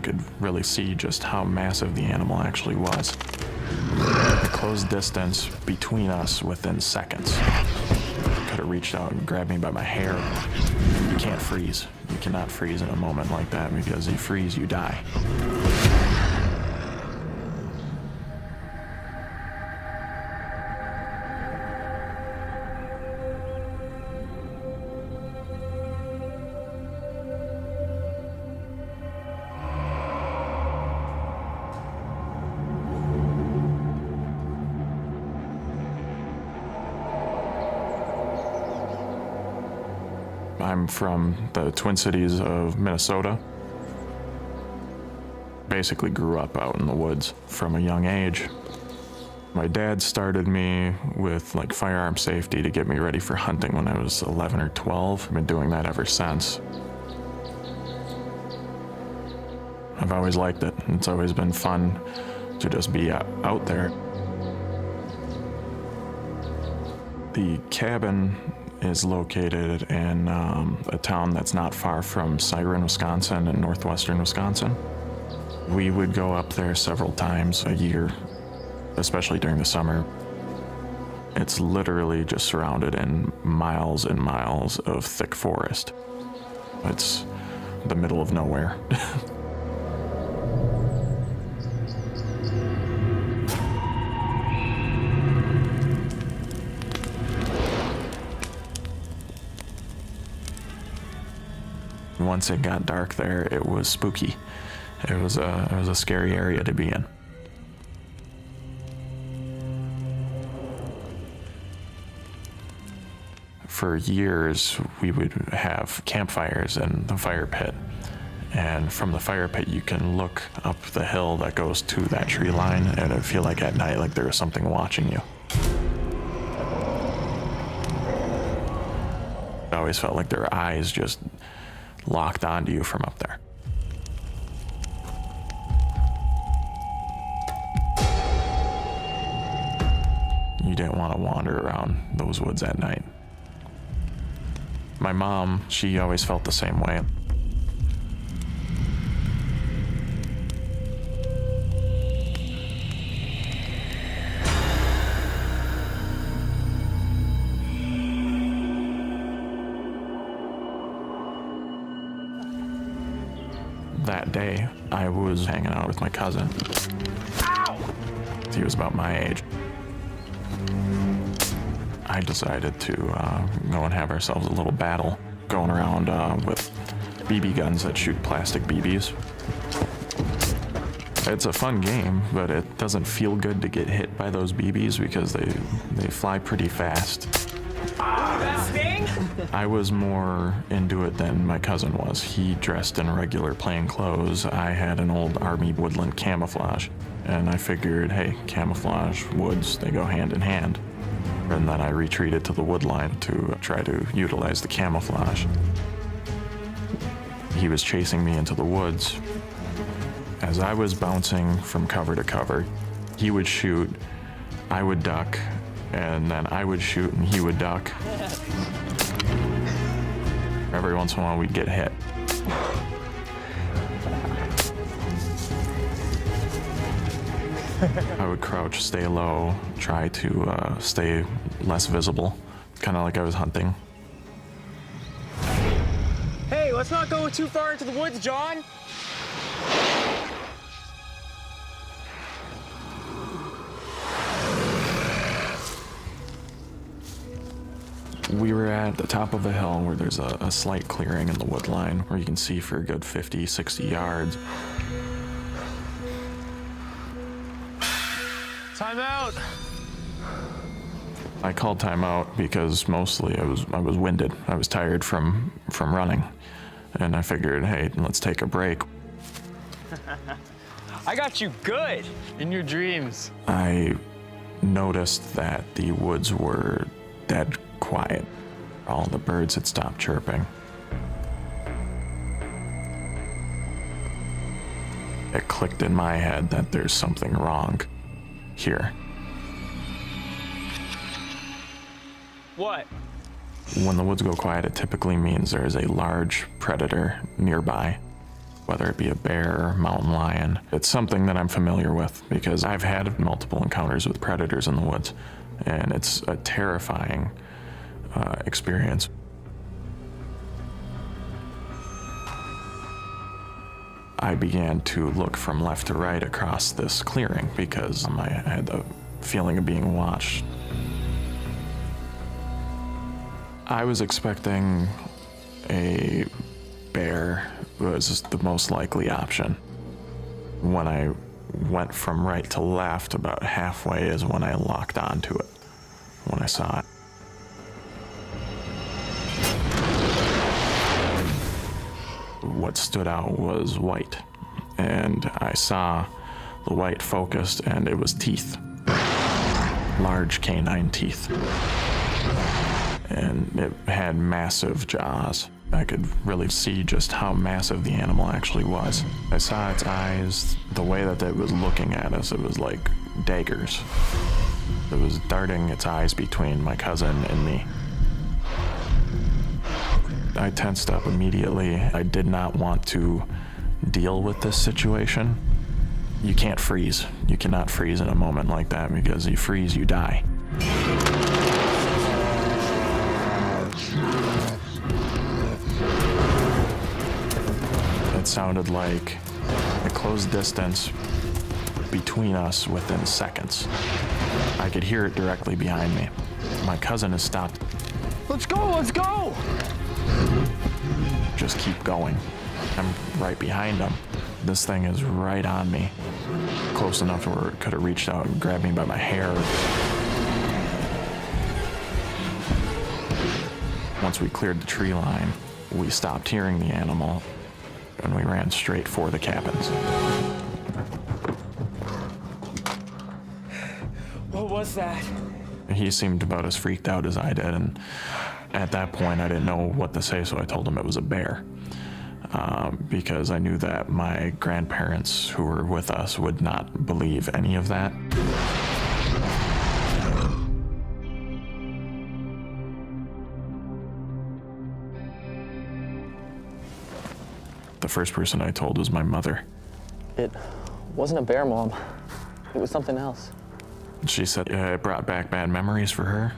could really see just how massive the animal actually was. The closed distance between us within seconds. Could have reached out and grabbed me by my hair. You can't freeze. You cannot freeze in a moment like that, because you freeze, you die. I'm from the Twin Cities of Minnesota. Basically grew up out in the woods from a young age. My dad started me with like firearm safety to get me ready for hunting when I was 11 or 12. I've been doing that ever since. I've always liked it. It's always been fun to just be out there. The cabin is located in a town that's not far from Siren, Wisconsin, in northwestern Wisconsin. We would go up there several times a year, especially during the summer. It's literally just surrounded in miles and miles of thick forest. It's the middle of nowhere. Once it got dark there, it was spooky. It was a scary area to be in. For years, we would have campfires in the fire pit. And from the fire pit, you can look up the hill that goes to that tree line, and it would feel like at night, like there was something watching you. I always felt like their eyes just locked onto you from up there. You didn't want to wander around those woods at night. My mom, she always felt the same way. That day, I was hanging out with my cousin. Ow! He was about my age. I decided to go and have ourselves a little battle, going around with BB guns that shoot plastic BBs. It's a fun game, but it doesn't feel good to get hit by those BBs because they fly pretty fast. That sting? I was more into it than my cousin was. He dressed in regular plain clothes. I had an old Army woodland camouflage, and I figured, hey, camouflage, woods, they go hand in hand. And then I retreated to the wood line to try to utilize the camouflage. He was chasing me into the woods. As I was bouncing from cover to cover, he would shoot, I would duck, and then I would shoot and he would duck. Every once in a while we'd get hit. I would crouch, stay low, try to stay less visible, kind of like I was hunting. Hey, let's not go too far into the woods, John. We were at the top of a hill where there's a slight clearing in the wood line where you can see for a good 50, 60 yards. Time out. I called time out because mostly I was winded. I was tired from running. And I figured, hey, let's take a break. I got you good in your dreams. I noticed that the woods were dead quiet. All the birds had stopped chirping. It clicked in my head that there's something wrong here. What? When the woods go quiet, it typically means there is a large predator nearby. whether it be a bear, mountain lion. It's something that I'm familiar with because I've had multiple encounters with predators in the woods, and it's a terrifying experience. I began to look from left to right across this clearing because I had the feeling of being watched. I was expecting a bear was the most likely option. When I went from right to left, about halfway is when I locked onto it, when I saw it. What stood out was white, and I saw the white focused, and it was teeth, large canine teeth, and it had massive jaws. I could really see just how massive the animal actually was. I saw its eyes, the way that it was looking at us, it was like daggers. It was darting its eyes between my cousin and me. I tensed up immediately. I did not want to deal with this situation. You can't freeze. You cannot freeze in a moment like that, because you freeze, you die. It sounded like a close distance between us within seconds. I could hear it directly behind me. My cousin has stopped. Let's go, let's go! Just keep going. I'm right behind him. This thing is right on me, close enough to where it could have reached out and grabbed me by my hair. Once we cleared the tree line, we stopped hearing the animal, and we ran straight for the cabins. What was that? He seemed about as freaked out as I did, and at that point I didn't know what to say, so I told him it was a bear. Because I knew that my grandparents who were with us would not believe any of that. The first person I told was my mother. It wasn't a bear, Mom. It was something else. She said it brought back bad memories for her.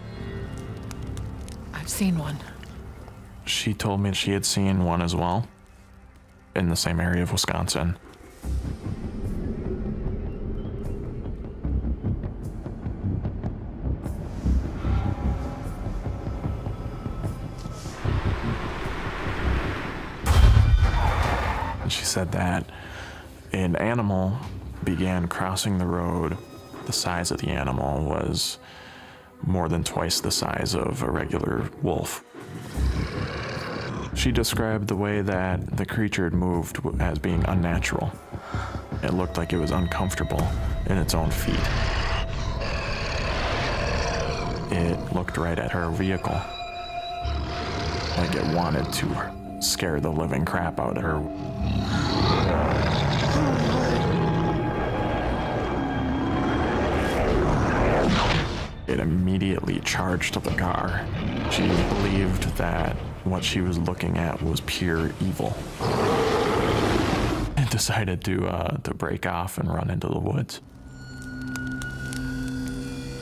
I've seen one. She told me she had seen one as well, in the same area of Wisconsin. And she said that an animal began crossing the road. The size of the animal was more than twice the size of a regular wolf. She described the way that the creature had moved as being unnatural. It looked like it was uncomfortable in its own feet. It looked right at her vehicle, like it wanted to scare the living crap out of her. It immediately charged the car. She believed that what she was looking at was pure evil, and decided to break off and run into the woods.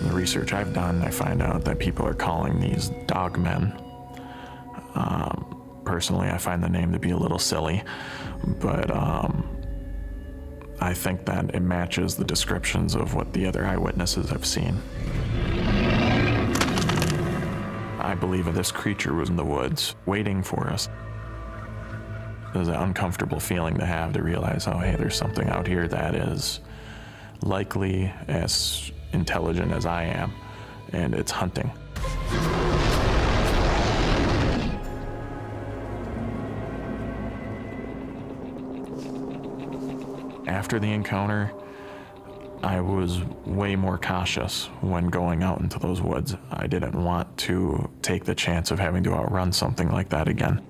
The research I've done, I find out that people are calling these dog men. Personally, I find the name to be a little silly, but I think that it matches the descriptions of what the other eyewitnesses have seen. I believe that this creature was in the woods, waiting for us. It was an uncomfortable feeling to have, to realize, oh, hey, there's something out here that is likely as intelligent as I am, and it's hunting. After the encounter, I was way more cautious when going out into those woods. I didn't want to take the chance of having to outrun something like that again.